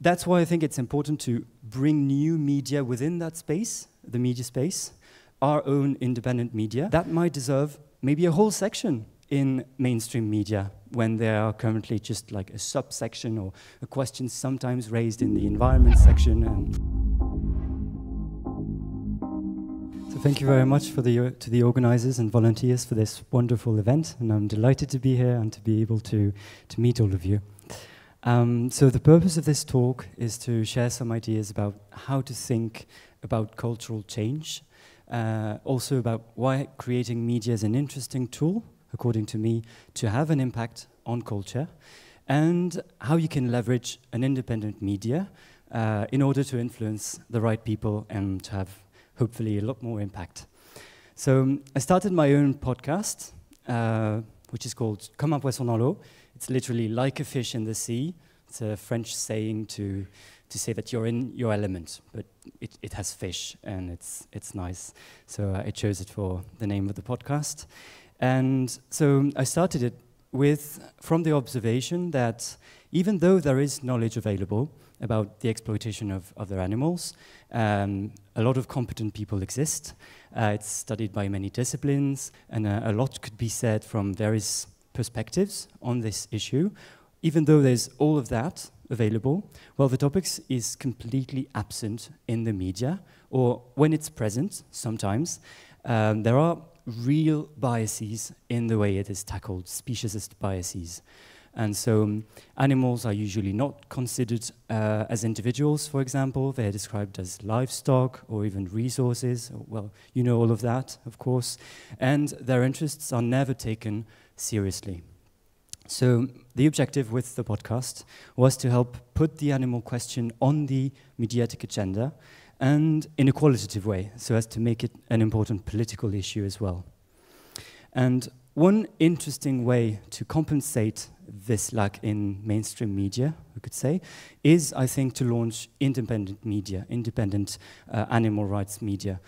that's why I think it's important to bring new media within that space, the media space, our own independent media. That might deserve maybe a whole section in mainstream media when there are currently just like a subsection or a question sometimes raised in the environment section. So thank you very much to the organizers and volunteers for this wonderful event, and I'm delighted to be here and to be able to meet all of you. So the purpose of this talk is to share some ideas about how to think about cultural change, also about why creating media is an interesting tool, according to me, to have an impact on culture, and how you can leverage an independent media in order to influence the right people and to have hopefully a lot more impact. So I started my own podcast, which is called Comme, poisson. It's literally like a fish in the sea. It's a French saying to say that you're in your element, but it has fish and it's nice. So I chose it for the name of the podcast. And so I started it from the observation that even though there is knowledge available about the exploitation of other animals, a lot of competent people exist. It's studied by many disciplines, and a lot could be said from various perspectives on this issue. Even though there's all of that available, well, the topic is completely absent in the media, or when it's present, sometimes, there are real biases in the way it is tackled, speciesist biases. And so animals are usually not considered as individuals, for example. They're described as livestock or even resources. Well, you know all of that, of course. And their interests are never taken seriously. So the objective with the podcast was to help put the animal question on the mediatic agenda, and in a qualitative way, so as to make it an important political issue as well. And one interesting way to compensate this lack in mainstream media, we could say, is, I think, to launch independent media, independent animal rights media,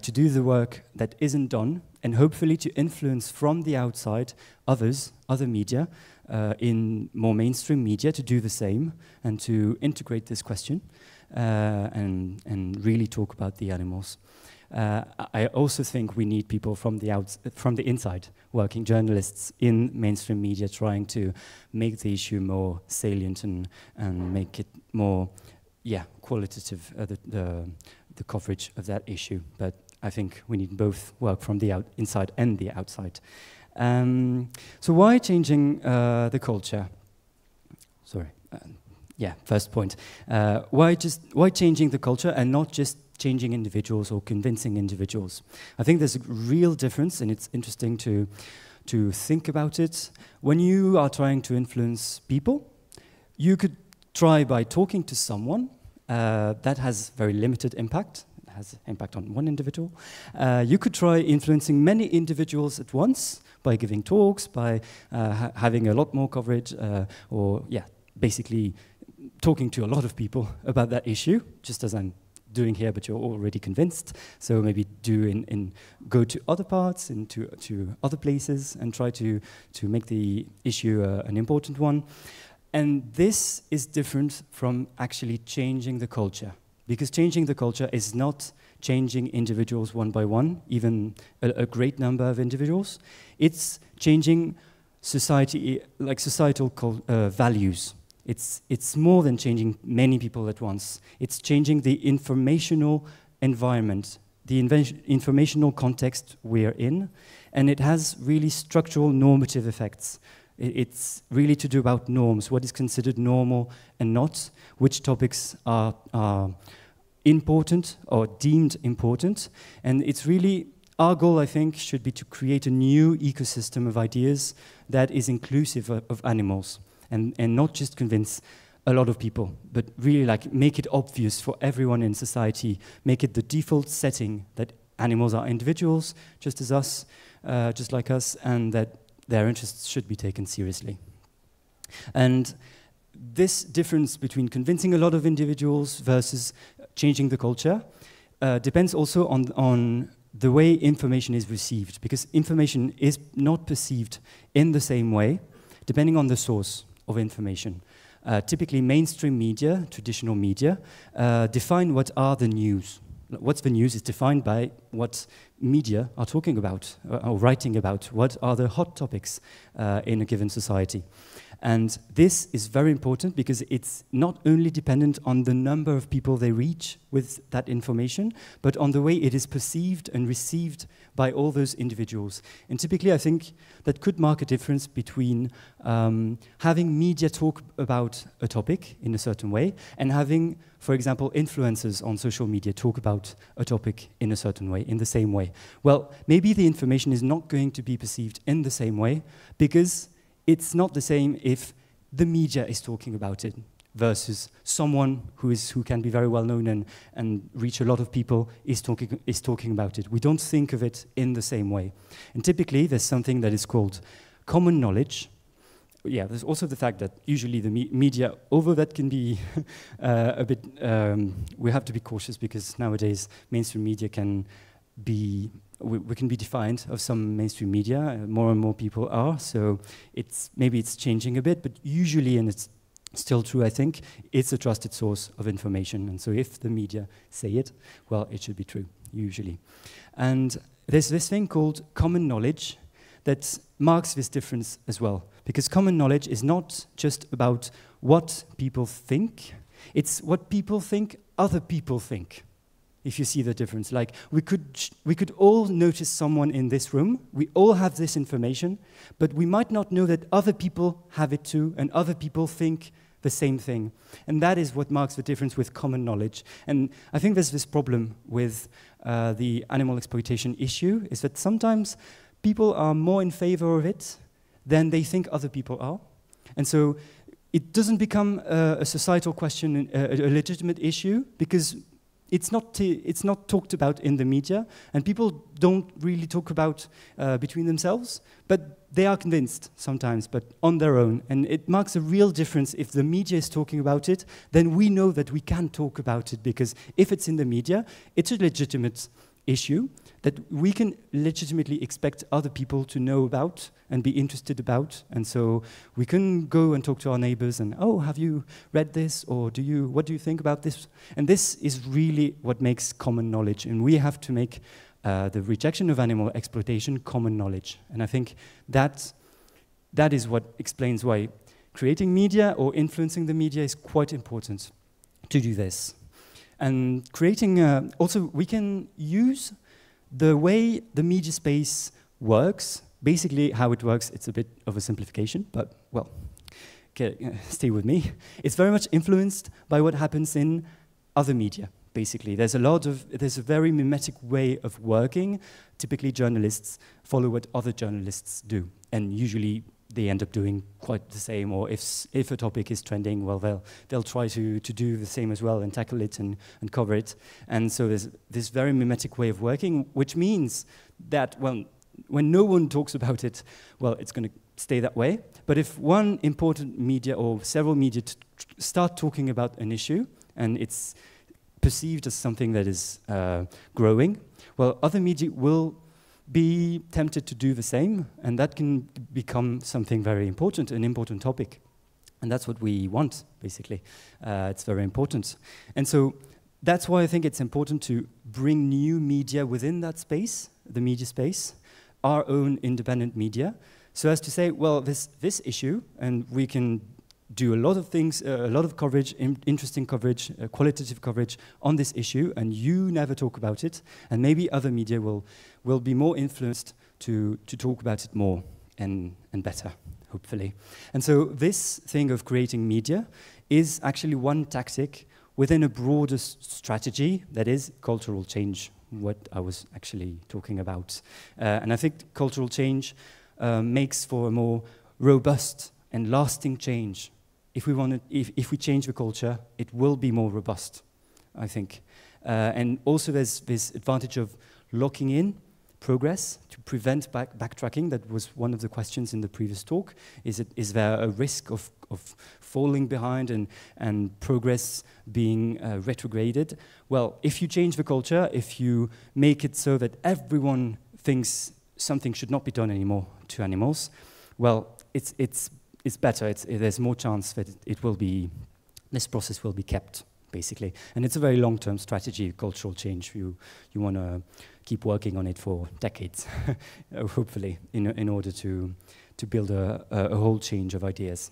to do the work that isn't done, and hopefully to influence from the outside other media, in more mainstream media, to do the same, and to integrate this question, and really talk about the animals. I also think we need people from the inside, working journalists in mainstream media, trying to make the issue more salient and make it more, qualitative, the coverage of that issue. But I think we need both work from the inside and the outside. So why changing the culture? Sorry. First point. Why changing the culture and not just changing individuals or convincing individuals? I think there's a real difference, and it's interesting to think about it. When you are trying to influence people, you could try by talking to someone. That has very limited impact. It has impact on one individual. You could try influencing many individuals at once by giving talks, by having a lot more coverage, basically talking to a lot of people about that issue, just as I'm doing here, but you're already convinced. So maybe go to other parts, to other places, and try to make the issue an important one. And this is different from actually changing the culture, because changing the culture is not changing individuals one by one, even a great number of individuals. It's changing society, like societal values. It's more than changing many people at once. It's changing the informational environment, the informational context we're in, and it has really structural normative effects. It's really to do about norms, what is considered normal and not, which topics are important or deemed important, and it's really our goal, I think, should be to create a new ecosystem of ideas that is inclusive of animals. And not just convince a lot of people, but really make it obvious for everyone in society, make it the default setting that animals are individuals, just as us, just like us, and that their interests should be taken seriously. And this difference between convincing a lot of individuals versus changing the culture depends also on the way information is received, because information is not perceived in the same way, depending on the source of information. typically mainstream media, traditional media, define what are the news. What's the news is defined by what media are talking about or writing about. What are the hot topics in a given society? And this is very important because it's not only dependent on the number of people they reach with that information, but on the way it is perceived and received by all those individuals. And typically, I think that could mark a difference between having media talk about a topic in a certain way and having, for example, influencers on social media talk about a topic in a certain way, in the same way. Well, maybe the information is not going to be perceived in the same way because it's not the same if the media is talking about it versus someone who can be very well known and reach a lot of people is talking about it. We don't think of it in the same way. And typically, there's something that is called common knowledge. Yeah, there's also the fact that usually the media, although that can be a bit, we have to be cautious because nowadays mainstream media can be, we can be defiant of some mainstream media. More and more people are, so maybe it's changing a bit, but usually, and it's still true, I think, it's a trusted source of information. And so if the media say it, well, it should be true, usually. And there's this thing called common knowledge that marks this difference as well, because common knowledge is not just about what people think, it's what people think other people think. If you see the difference, like we could all notice someone in this room, we all have this information, but we might not know that other people have it too, and other people think the same thing. And that is what marks the difference with common knowledge. And I think there's this problem with the animal exploitation issue, is that sometimes people are more in favor of it than they think other people are. And so it doesn't become a societal question, a legitimate issue, because it's not talked about in the media, and people don't really talk about between themselves, but they are convinced sometimes, but on their own. And it marks a real difference if the media is talking about it, then we know that we can talk about it, because if it's in the media, it's a legitimate issue that we can legitimately expect other people to know about and be interested about. And so we can go and talk to our neighbors and, oh, have you read this? Or what do you think about this? And this is really what makes common knowledge. And we have to make the rejection of animal exploitation common knowledge. And I think that is what explains why creating media or influencing the media is quite important to do this. And creating, also we can use the way the media space works. Basically how it works, it's a bit of a simplification, but well, okay, stay with me. It's very much influenced by what happens in other media, basically. There's a very mimetic way of working. Typically journalists follow what other journalists do, and usually they end up doing quite the same, or if a topic is trending, well, they'll try to do the same as well and tackle it and cover it. And so there's this very mimetic way of working, which means that, well, when no one talks about it, well, it's going to stay that way. But if one important media or several media start talking about an issue, and it's perceived as something that is growing, well, other media will be tempted to do the same, and that can become something very important, an important topic. And that's what we want, basically. It's very important. And so that's why I think it's important to bring new media within that space, the media space, our own independent media, so as to say, well, this issue, and we can do a lot of things, a lot of coverage, interesting coverage, qualitative coverage on this issue, and you never talk about it, and maybe other media will be more influenced to talk about it more and better, hopefully. And so this thing of creating media is actually one tactic within a broader strategy that is cultural change, what I was actually talking about. And I think cultural change makes for a more robust and lasting change. If we change the culture, it will be more robust, I think. And also there's this advantage of locking in progress to prevent backtracking. That was one of the questions in the previous talk. Is there a risk of falling behind and progress being retrograded? Well, if you change the culture, if you make it so that everyone thinks something should not be done anymore to animals, well, it's it's better. There's more chance that this process will be kept, basically. And it's a very long-term strategy, cultural change. You want to keep working on it for decades, hopefully, in order to build a whole change of ideas.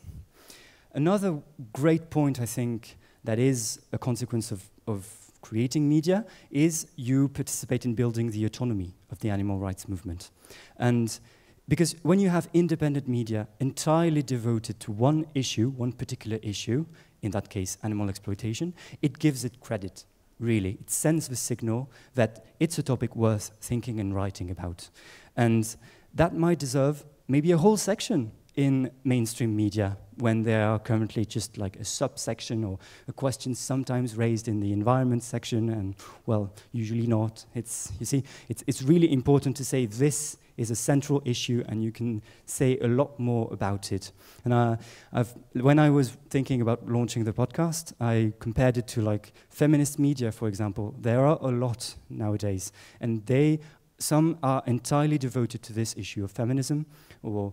Another great point, I think, that is a consequence of creating media is you participate in building the autonomy of the animal rights movement. And because when you have independent media entirely devoted to one issue, one particular issue, in that case, animal exploitation, it gives it credit, really. It sends the signal that it's a topic worth thinking and writing about. And that might deserve maybe a whole section in mainstream media when there are currently just like a subsection or a question sometimes raised in the environment section, and well, usually not. You see, it's really important to say this is a central issue and you can say a lot more about it. And when I was thinking about launching the podcast, I compared it to like feminist media, for example. There are a lot nowadays, and some are entirely devoted to this issue of feminism or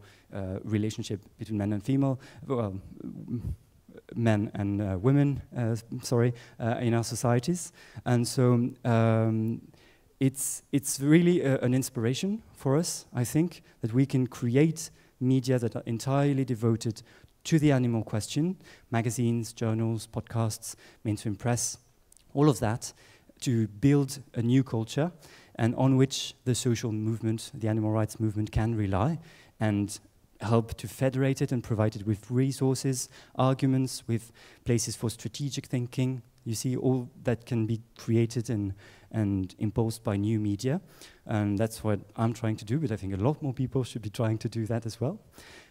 relationship between men and female, well, men and women, in our societies. And so it's really an inspiration for us, I think, that we can create media that are entirely devoted to the animal question, magazines, journals, podcasts, mainstream press, all of that, to build a new culture and on which the social movement, the animal rights movement, can rely and help to federate it and provide it with resources, arguments, with places for strategic thinking. You see, all that can be created and imposed by new media. And that's what I'm trying to do, but I think a lot more people should be trying to do that as well.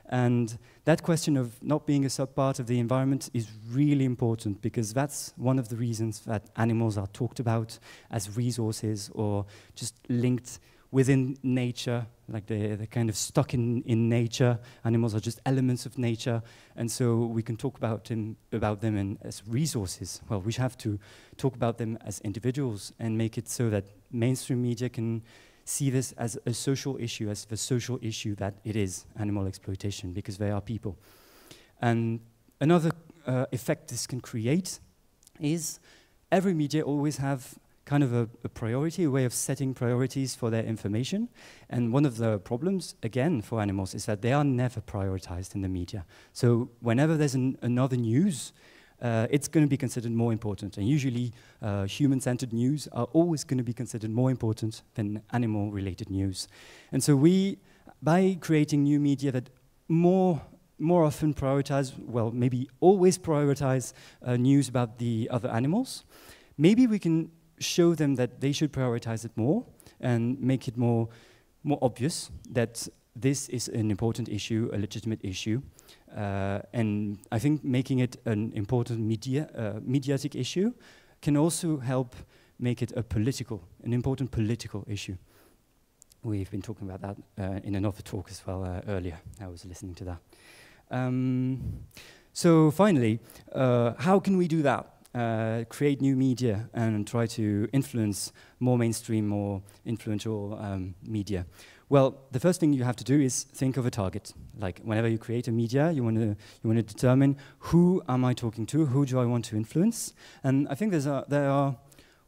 And that question of not being a subpart of the environment is really important, because that's one of the reasons that animals are talked about as resources or just linked within nature, like they're kind of stuck in nature. Animals are just elements of nature, and so we can talk about them as resources. Well, we have to talk about them as individuals and make it so that mainstream media can see this as a social issue, as the social issue that it is, animal exploitation, because they are people. And another effect this can create is every media always have kind of a priority, a way of setting priorities for their information. And one of the problems, again, for animals is that they are never prioritized in the media. So whenever there's another news, it's going to be considered more important. And usually, human-centered news are always going to be considered more important than animal-related news. And so by creating new media that more often prioritize, well, maybe always prioritize news about the other animals, maybe we can show them that they should prioritize it more and make it more obvious that this is an important issue, a legitimate issue. And I think making it an important mediatic issue can also help make it an important political issue. We've been talking about that in another talk as well earlier. I was listening to that. So finally, how can we do that? Create new media and try to influence more mainstream, more influential media. Well, the first thing you have to do is think of a target. Like whenever you create a media, you want to determine, who am I talking to? Who do I want to influence? And I think there are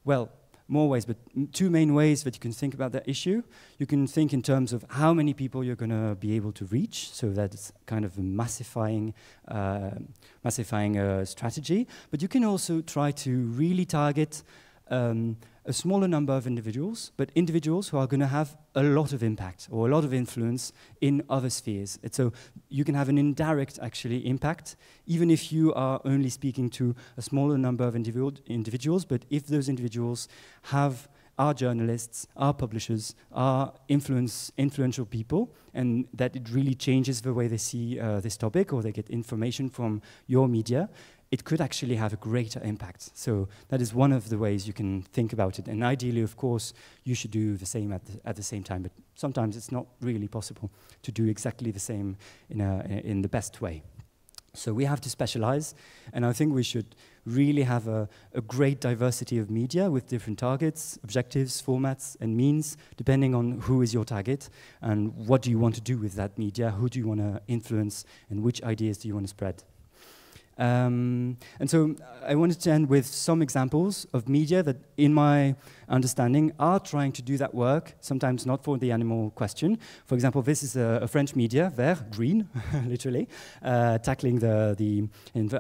well, more ways, but two main ways that you can think about that issue. You can think in terms of how many people you're going to be able to reach, so that's kind of a massifying strategy. But you can also try to really target a smaller number of individuals, but individuals who are going to have a lot of impact or a lot of influence in other spheres. And so you can have an indirect, actually, impact, even if you are only speaking to a smaller number of individuals, but if those individuals are journalists, are publishers, are influential people, and that it really changes the way they see this topic, or they get information from your media, it could actually have a greater impact. So that is one of the ways you can think about it. And ideally, of course, you should do the same at the same time, but sometimes it's not really possible to do exactly the same in the best way. So we have to specialize, and I think we should really have a great diversity of media with different targets, objectives, formats, and means, depending on who is your target and what do you want to do with that media, who do you want to influence, and which ideas do you want to spread. And so I wanted to end with some examples of media that, in my understanding, are trying to do that work, sometimes not for the animal question. For example, this is a French media, vert, green, literally, tackling the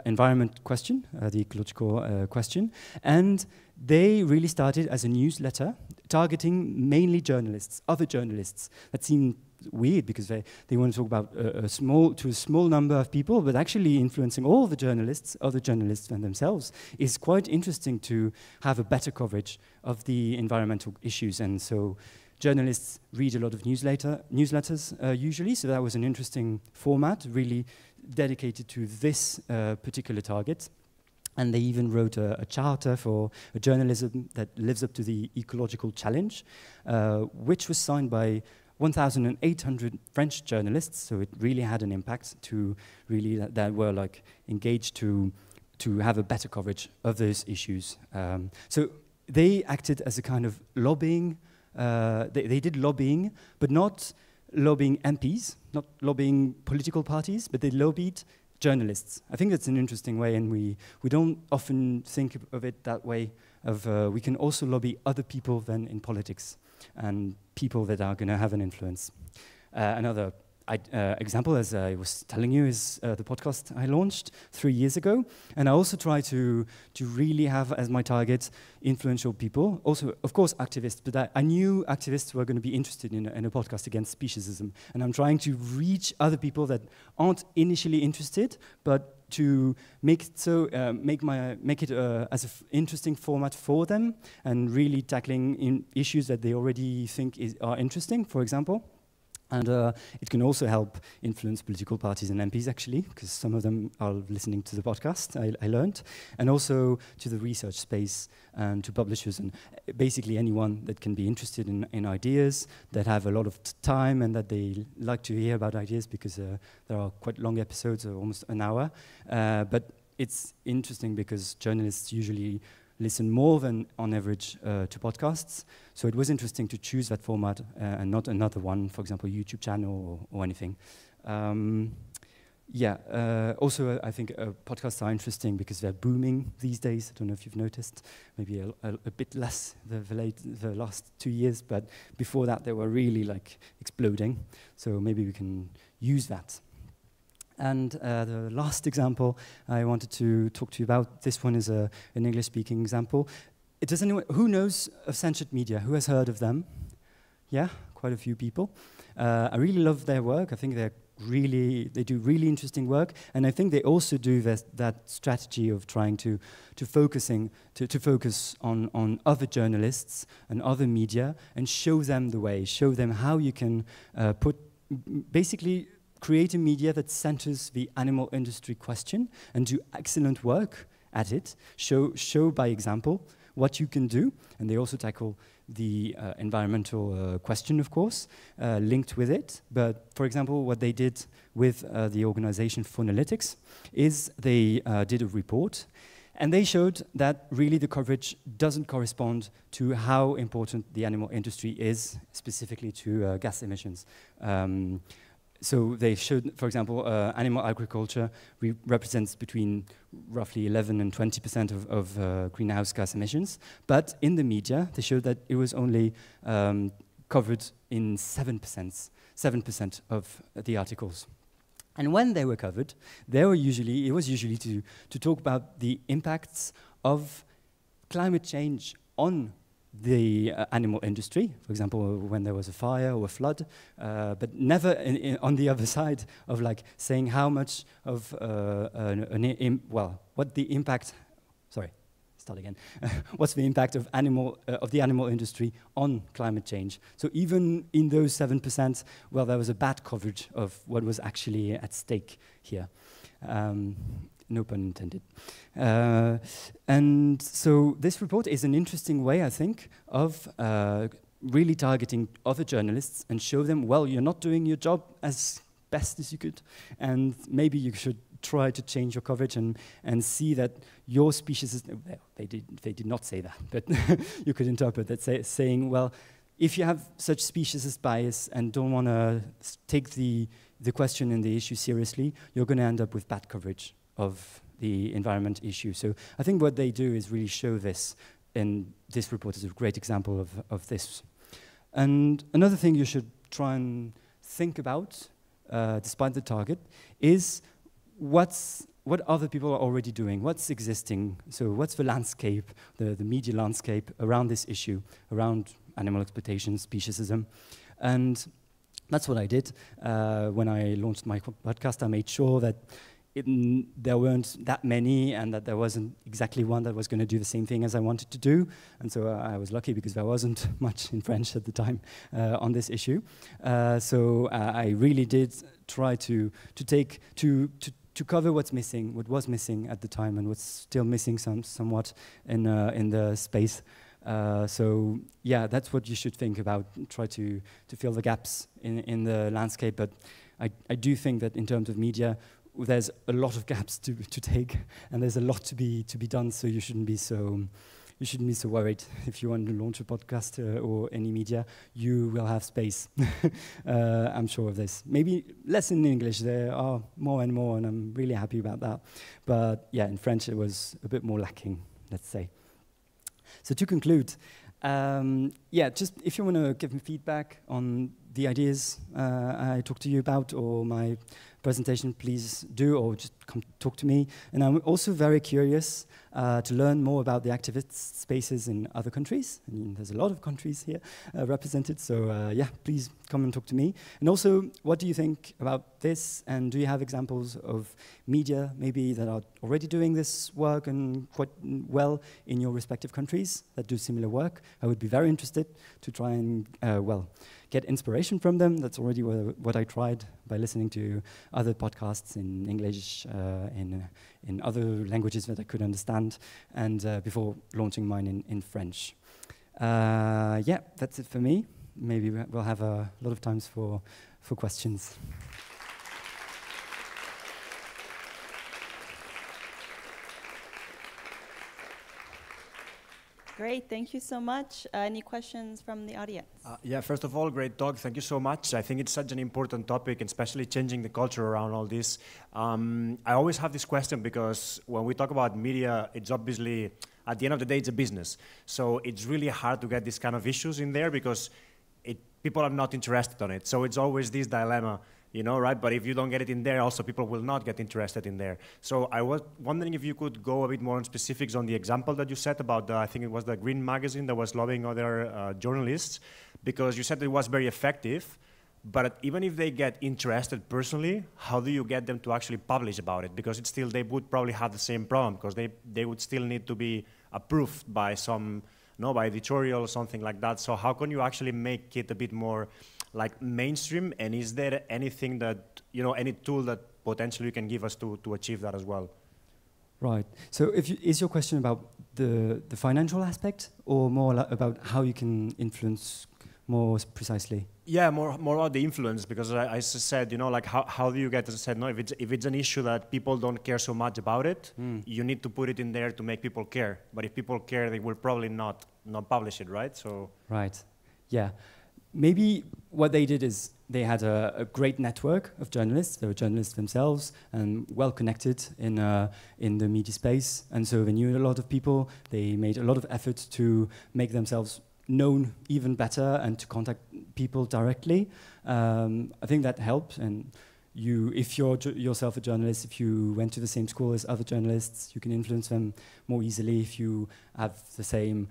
environment question, the ecological question. And they really started as a newsletter targeting mainly journalists, other journalists. That seemed weird because they want to talk about a small number of people, but actually influencing all the journalists, other journalists than themselves, is quite interesting to have a better coverage of the environmental issues. And so journalists read a lot of newsletters usually, so that was an interesting format, really dedicated to this particular target. And they even wrote a charter for a journalism that lives up to the ecological challenge, which was signed by 1,800 French journalists, so it really had an impact to really that were like engaged to have a better coverage of those issues. So they acted as a kind of lobbying. They did lobbying, but not lobbying MPs, not lobbying political parties, but they lobbied journalists. I think that's an interesting way, and we don't often think of it that way. We can also lobby other people than in politics, and people that are going to have an influence. Another example, as I was telling you, is the podcast I launched 3 years ago. And I also try to really have as my target influential people. Also, of course, activists, but I knew activists were going to be interested in a podcast against speciesism. And I'm trying to reach other people that aren't initially interested, but to make it so, make it as an interesting format for them, and really tackling issues that they already think are interesting, for example. And it can also help influence political parties and MPs, actually, because some of them are listening to the podcast, I learned, and also to the research space and to publishers and basically anyone that can be interested in ideas, that have a lot of time and that they like to hear about ideas, because there are quite long episodes, almost an hour. But it's interesting because journalists usually listen more than on average to podcasts. So it was interesting to choose that format and not another one, for example, YouTube channel or anything. Also, I think podcasts are interesting because they're booming these days. I don't know if you've noticed, maybe a bit less the last 2 years, but before that they were really like exploding. So maybe we can use that. And the last example I wanted to talk to you about, this one is an English-speaking example. Does anyone, who knows of censored media? Who has heard of them? Yeah, quite a few people. I really love their work. I think they do really interesting work, and I think they also do that strategy of trying to focus on other journalists and other media and show them the way, show them how you can basically create a media that centers the animal industry question and do excellent work at it, show by example what you can do. And they also tackle the environmental question, of course, linked with it. But for example, what they did with the organization Phonalytics is they did a report, and they showed that really the coverage doesn't correspond to how important the animal industry is, specifically to gas emissions. So they showed, for example, animal agriculture represents between roughly 11 and 20% of greenhouse gas emissions. But in the media, they showed that it was only covered in 7% of the articles. And when they were covered, it was usually to talk about the impacts of climate change on the animal industry, for example, when there was a fire or a flood, but never on the other side of like saying how much of what the impact. Sorry, start again. What's the impact of the animal industry on climate change? So even in those 7%, well, there was a bad coverage of what was actually at stake here. No pun intended. And so this report is an interesting way, I think, of really targeting other journalists and show them, well, you're not doing your job as best as you could, and maybe you should try to change your coverage and see that your species is, well, they did not say that, but you could interpret that saying, well, if you have such speciesist bias and don't want to take the question and the issue seriously, you're going to end up with bad coverage of the environment issue. So I think what they do is really show this, and this report is a great example of this. And another thing you should try and think about, despite the target, is what other people are already doing, what's existing. So what's the landscape, the media landscape around this issue, around animal exploitation, speciesism. And that's what I did. When I launched my podcast, I made sure that there weren't that many and that there wasn't exactly one that was going to do the same thing as I wanted to do. And so I was lucky because there wasn't much in French at the time on this issue. So I really did try to cover what's missing, what was missing at the time and what's still missing somewhat in the space. So yeah, that's what you should think about. Try to fill the gaps in the landscape. But I do think that in terms of media, there's a lot of gaps to take, and there's a lot to be done. So you shouldn't be so worried if you want to launch a podcast or any media. You will have space. I'm sure of this. Maybe less in English. There are more and more, and I'm really happy about that. But yeah, in French it was a bit more lacking, let's say. So to conclude, yeah, just if you want to give me feedback on the ideas I talked to you about or my presentation, please do, or just come talk to me. And I'm also very curious to learn more about the activist spaces in other countries. I mean, there's a lot of countries here represented, so yeah, please come and talk to me. And also, what do you think about this? And do you have examples of media maybe that are already doing this work and quite well in your respective countries that do similar work? I would be very interested to try and, well, get inspiration from them. That's already what I tried by listening to other podcasts in English, in other languages that I could understand, and before launching mine in French. Yeah, that's it for me. Maybe we'll have a lot of times for questions. Great, thank you so much. Any questions from the audience? Yeah, first of all, great talk. Thank you so much. I think it's such an important topic, and especially changing the culture around all this. I always have this question because when we talk about media, it's obviously, at the end of the day, it's a business. So it's really hard to get these kind of issues in there because people are not interested on it. So it's always this dilemma, you know, right? But if you don't get it in there, also people will not get interested in there. So I was wondering if you could go a bit more on specifics on the example that you said about I think it was the Green magazine that was lobbying other journalists, because you said it was very effective, but even if they get interested personally, how do you get them to actually publish about it? Because it's still, they would probably have the same problem, because they would still need to be approved by some, by editorial or something like that. So how can you actually make it a bit more like mainstream, and is there anything that, any tool that potentially you can give us to achieve that as well? Right. So is your question about the financial aspect, or more about how you can influence more precisely? Yeah, more about the influence, because I said, like how do you get, as I said, if it's an issue that people don't care so much about it, you need to put it in there to make people care. But if people care, they will probably not publish it, right? So right. Yeah. Maybe what they did is they had a great network of journalists. They were journalists themselves and well connected in the media space. And so they knew a lot of people. They made a lot of effort to make themselves known even better and to contact people directly. I think that helped. And if you're yourself a journalist, if you went to the same school as other journalists, you can influence them more easily if you have the same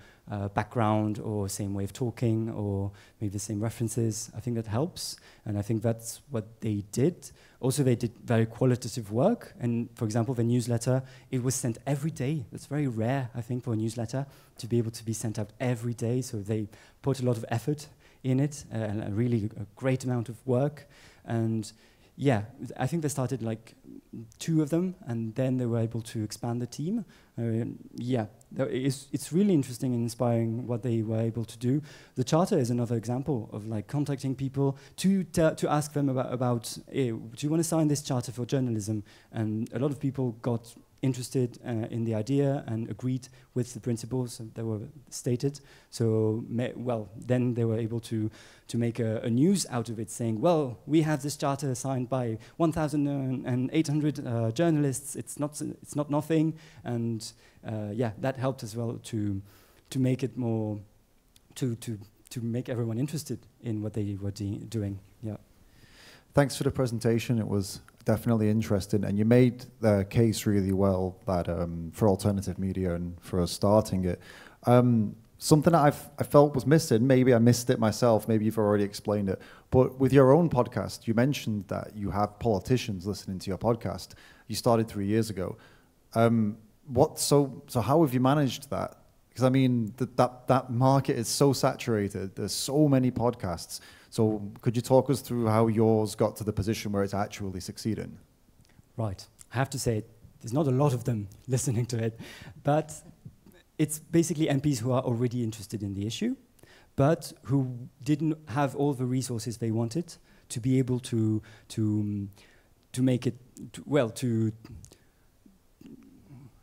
background or same way of talking or maybe the same references. I think that helps, and I think that's what they did. Also, they did very qualitative work, and for example, the newsletter, it was sent every day. That's very rare, I think, for a newsletter to be able to be sent out every day, so they put a lot of effort in it, and a really great amount of work. And yeah, I think they started like 2 of them, and then they were able to expand the team. Yeah, it's really interesting and inspiring what they were able to do. The charter is another example of like contacting people to ask them about do you want to sign this charter for journalism? And a lot of people got interested in the idea and agreed with the principles that were stated. So, then they were able to make a news out of it, saying, well, we have this charter signed by 1,800 journalists. It's not nothing, and that helped as well to make it more to make everyone interested in what they were doing. Yeah. Thanks for the presentation. It was definitely interesting, and you made the case really well that for alternative media and for us starting it. Something that I felt was missing, maybe I missed it myself, maybe you've already explained it, but with your own podcast, you mentioned that you have politicians listening to your podcast. You started 3 years ago. So how have you managed that? Because I mean, that market is so saturated. There's so many podcasts. So could you talk us through how yours got to the position where it's actually succeeding? Right. I have to say, there's not a lot of them listening to it, but it's basically MPs who are already interested in the issue, but who didn't have all the resources they wanted to be able to make it,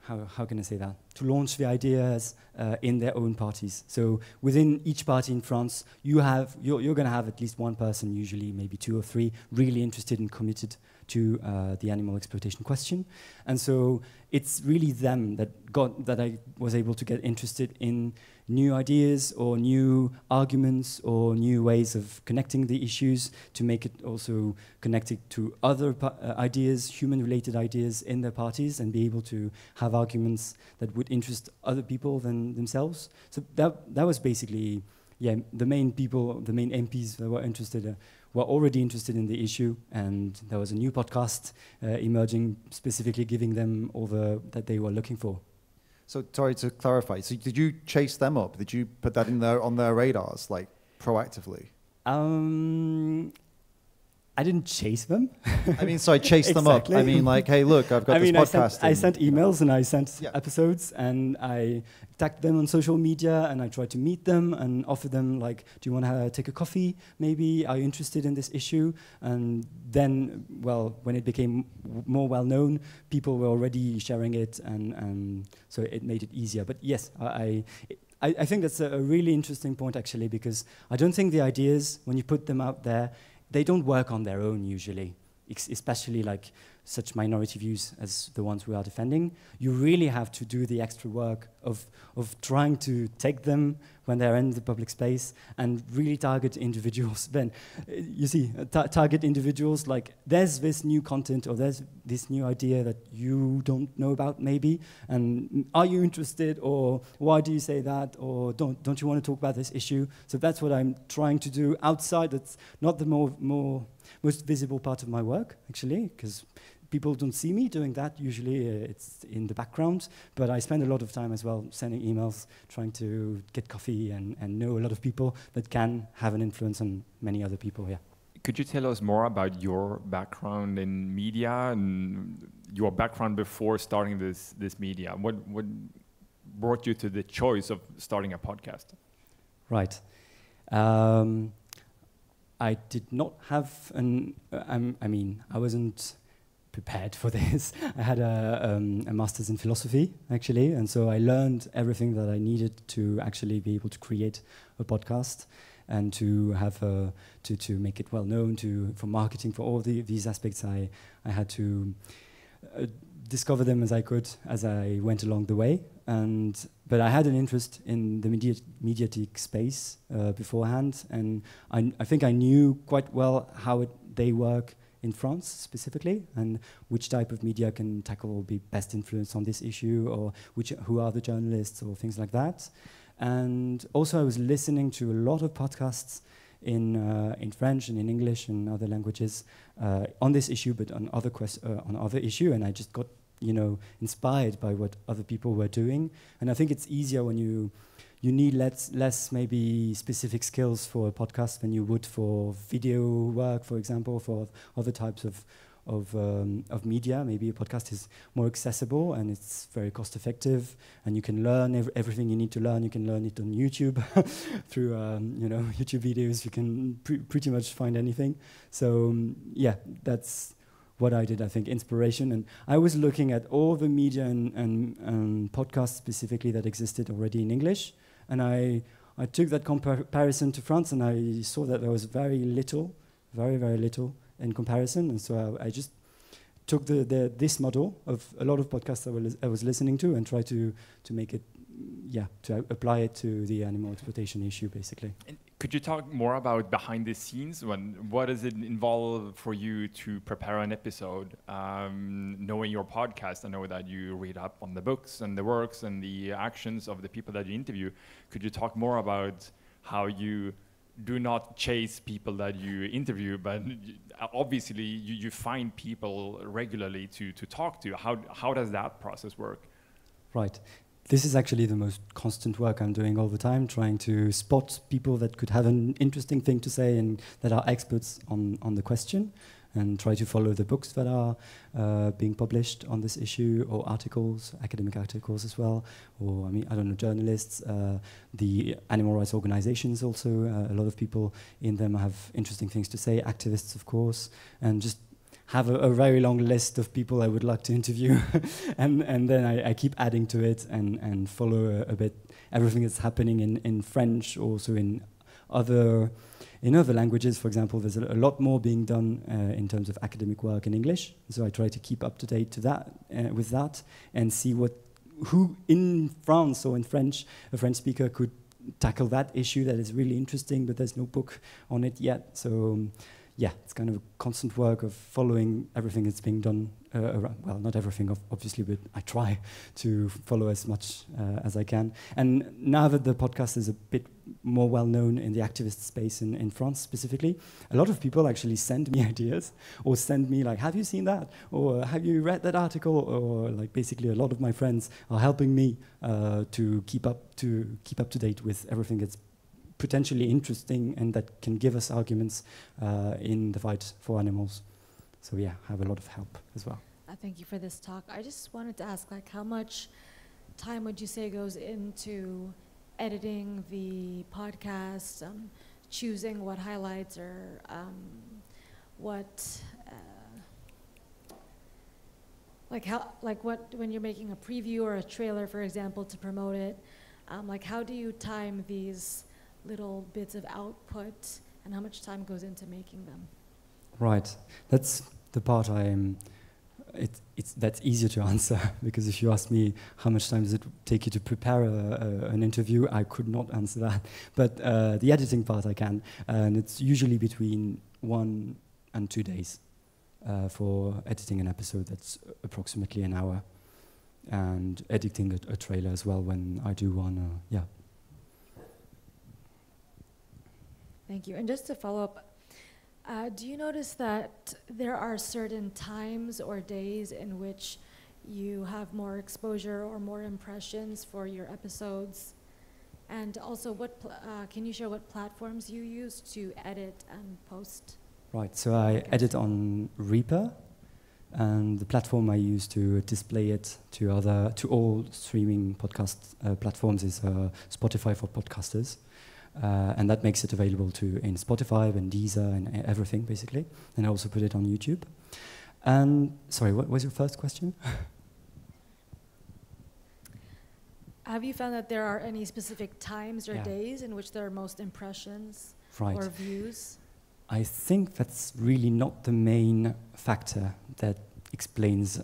how can I say that? To launch the ideas in their own parties. So within each party in France, you're going to have at least one person, usually maybe 2 or 3, really interested and committed to the animal exploitation question. And so it's really them that I was able to get interested in new ideas or new arguments or new ways of connecting the issues to make it also connected to other ideas, human-related ideas in their parties, and be able to have arguments that would interest other people than themselves. So that was basically, the main people, the main MPs that were already interested in the issue, and there was a new podcast emerging, specifically giving them all that they were looking for. So sorry to clarify. So did you chase them up? Did you put that on their radars, like proactively? I didn't chase them. I mean, sorry, chase them up. I mean, like, hey, look, I've got this podcast. I sent emails and I sent episodes, and I tagged them on social media, and I tried to meet them and offer them, like, do you want to take a coffee? Maybe, are you interested in this issue? And then, when it became more well known, people were already sharing it, and so it made it easier. But yes, I think that's a really interesting point, actually, because I don't think the ideas, when you put them out there, they don't work on their own usually, especially like such minority views as the ones we are defending. You really have to do the extra work of trying to take them when they're in the public space and really target individuals. Then, you see, target individuals like, there's this new content or there's this new idea that you don't know about maybe, and are you interested, or why do you say that, or don't you want to talk about this issue? So that's what I'm trying to do outside. That's not the most visible part of my work, actually, because people don't see me doing that. Usually it's in the background, but I spend a lot of time as well sending emails, trying to get coffee and know a lot of people that can have an influence on many other people, yeah. Could you tell us more about your background in media and your background before starting this media? What brought you to the choice of starting a podcast? Right. I did not have I wasn't prepared for this. I had a master's in philosophy, actually, and so I learned everything that I needed to actually be able to create a podcast and to have to make it well known, for marketing, for all these aspects. I had to discover them as I could as I went along the way, but I had an interest in the mediatic space beforehand, and I think I knew quite well how they work in France specifically, and which type of media can tackle or be best influence on this issue, or who are the journalists, or things like that. And also I was listening to a lot of podcasts in French and in English and other languages on this issue, but on other issue, and I just got inspired by what other people were doing. And I think it's easier when you need less maybe specific skills for a podcast than you would for video work, for example, for other types of media. Maybe a podcast is more accessible and it's very cost effective, and you can learn everything you need to learn. You can learn it on YouTube through YouTube videos. You can pretty much find anything. So yeah, that's what I did. I think inspiration, and I was looking at all the media and podcasts specifically that existed already in English, and I took that comparison to France, and I saw that there was very little, very little in comparison, and so I just took this model of a lot of podcasts I was listening to and tried to make it, to apply it to the animal exploitation issue, basically. And could you talk more about behind the scenes? What does it involve for you to prepare an episode? Knowing your podcast, I know that you read up on the books and the works and the actions of the people that you interview. Could you talk more about how you do not chase people that you interview, but obviously you find people regularly to talk to? How does that process work? Right. This is actually the most constant work I'm doing all the time, trying to spot people that could have an interesting thing to say and that are experts on the question, and try to follow the books that are being published on this issue, or articles, academic articles as well, or journalists, the animal rights organizations also, a lot of people in them have interesting things to say, activists of course, and just have a very long list of people I would like to interview and then I keep adding to it and follow a bit everything that's happening in French, also in other languages. For example, there's a lot more being done in terms of academic work in English, so I try to keep up to date to that with that, and see who in France or in French, a French speaker could tackle that issue that is really interesting, but there's no book on it yet. So yeah, it's kind of a constant work of following everything that's being done around. Well, not everything, obviously, but I try to follow as much as I can. And now that the podcast is a bit more well-known in the activist space in France specifically, a lot of people actually send me ideas, or send me like, have you seen that? Or have you read that article? Or like basically a lot of my friends are helping me to keep up to date with everything that's potentially interesting and that can give us arguments in the fight for animals. So yeah, have a lot of help as well. Thank you for this talk. I just wanted to ask, like, how much time would you say goes into editing the podcast, choosing what highlights or when you're making a preview or a trailer, for example, to promote it, how do you time these little bits of output, and how much time goes into making them? Right, that's the part that's easier to answer, because if you ask me how much time does it take you to prepare an interview, I could not answer that. But the editing part I can, and it's usually between 1 and 2 days for editing an episode that's approximately an hour, and editing a trailer as well when I do one, yeah. Thank you. And just to follow up, do you notice that there are certain times or days in which you have more exposure or more impressions for your episodes? And also, can you share what platforms you use to edit and post? Right, so I edit on Reaper, and the platform I use to display it to all streaming podcast platforms is Spotify for podcasters. And that makes it available in Spotify and Deezer and everything, basically. And I also put it on YouTube. And sorry, what was your first question? Have you found that there are any specific times or days in which there are most impressions or views? I think that's really not the main factor that explains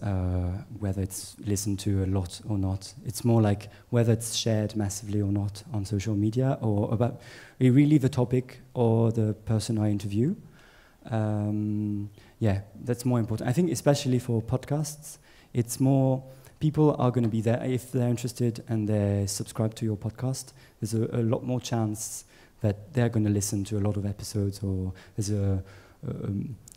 whether it's listened to a lot or not. It's more like whether it's shared massively or not on social media, or about really the topic or the person I interview. Yeah, that's more important. I think especially for podcasts, it's more people are going to be there if they're interested and they subscribe to your podcast. There's a lot more chance that they're going to listen to a lot of episodes, or there's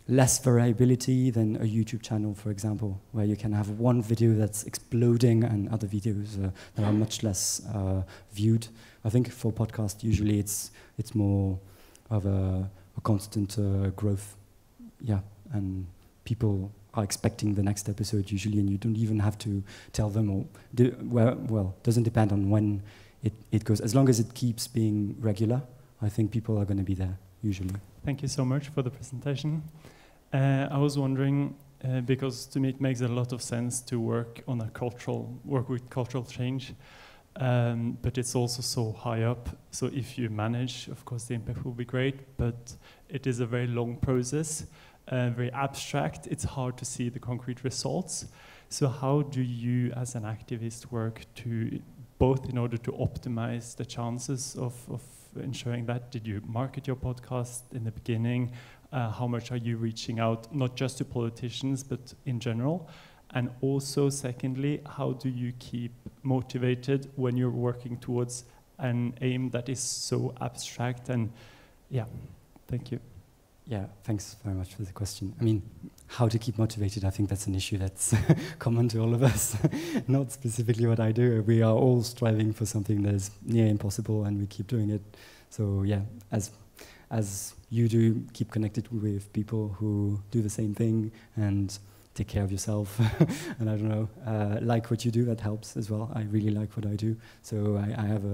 less variability than a YouTube channel, for example, where you can have one video that's exploding and other videos that are much less viewed. I think for podcast, usually it's more of a constant growth, yeah, and people are expecting the next episode usually, and you don't even have to tell them, or doesn't depend on when it goes. As long as it keeps being regular, I think people are going to be there usually. Thank you so much for the presentation. I was wondering, because to me it makes a lot of sense to work with cultural change, but it's also so high up. So if you manage, of course the impact will be great, but it is a very long process, very abstract. It's hard to see the concrete results. So how do you as an activist work to both in order to optimize the chances of ensuring that? Did you market your podcast in the beginning? How much are you reaching out, not just to politicians, but in general? And also, secondly, how do you keep motivated when you're working towards an aim that is so abstract? And yeah, thank you. Yeah, thanks very much for the question. I mean, how to keep motivated, I think that's an issue that's common to all of us. Not specifically what I do. We are all striving for something that is near impossible, and we keep doing it. So yeah, as you do, keep connected with people who do the same thing and take care of yourself. And I don't know, like what you do, that helps as well. I really like what I do. So I have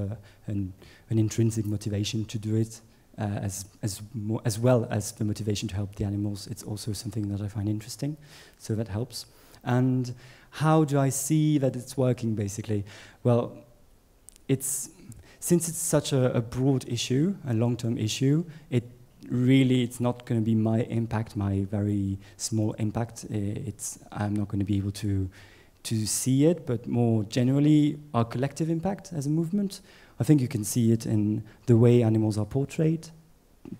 an intrinsic motivation to do it. As well as the motivation to help the animals, it's also something that I find interesting, so that helps. And how do I see that it's working, basically? Well, since it's such a broad issue, a long-term issue, it's not going to be my impact, my very small impact. I'm not going to be able to see it, but more generally, our collective impact as a movement. I think you can see it in the way animals are portrayed,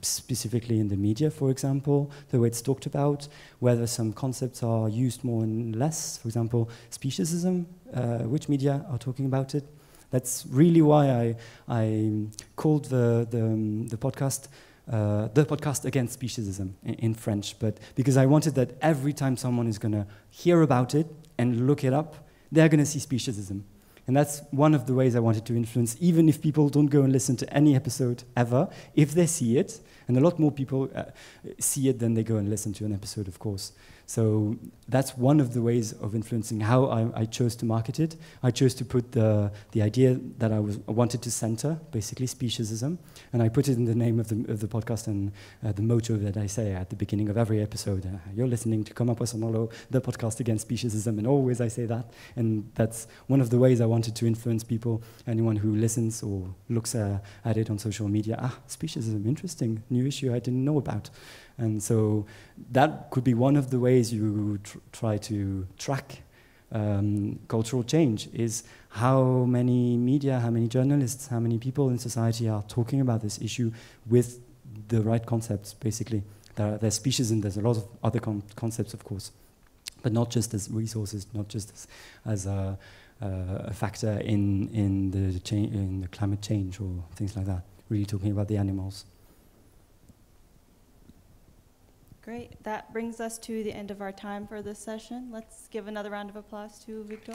specifically in the media, for example, the way it's talked about, whether some concepts are used more and less. For example, speciesism, which media are talking about it. That's really why I called the podcast against speciesism in French, but because I wanted that every time someone is going to hear about it and look it up, they're going to see speciesism. And that's one of the ways I wanted to influence, even if people don't go and listen to any episode ever, if they see it, and a lot more people see it than they go and listen to an episode, of course. So that's one of the ways of influencing how I chose to market it. I chose to put the idea that I wanted to center, basically speciesism, and I put it in the name of the podcast and the motto that I say at the beginning of every episode. You're listening to Comme, poisson, the podcast against speciesism, and always I say that. And that's one of the ways I wanted to influence people, anyone who listens or looks at it on social media. Speciesism, interesting, new issue I didn't know about. And so that could be one of the ways you try to track cultural change, is how many media, how many journalists, how many people in society are talking about this issue with the right concepts, basically. There's speciesism, there's a lot of other concepts, of course, but not just as resources, not just as a factor in the climate change or things like that, really talking about the animals. Great. That brings us to the end of our time for this session. Let's give another round of applause to Victor.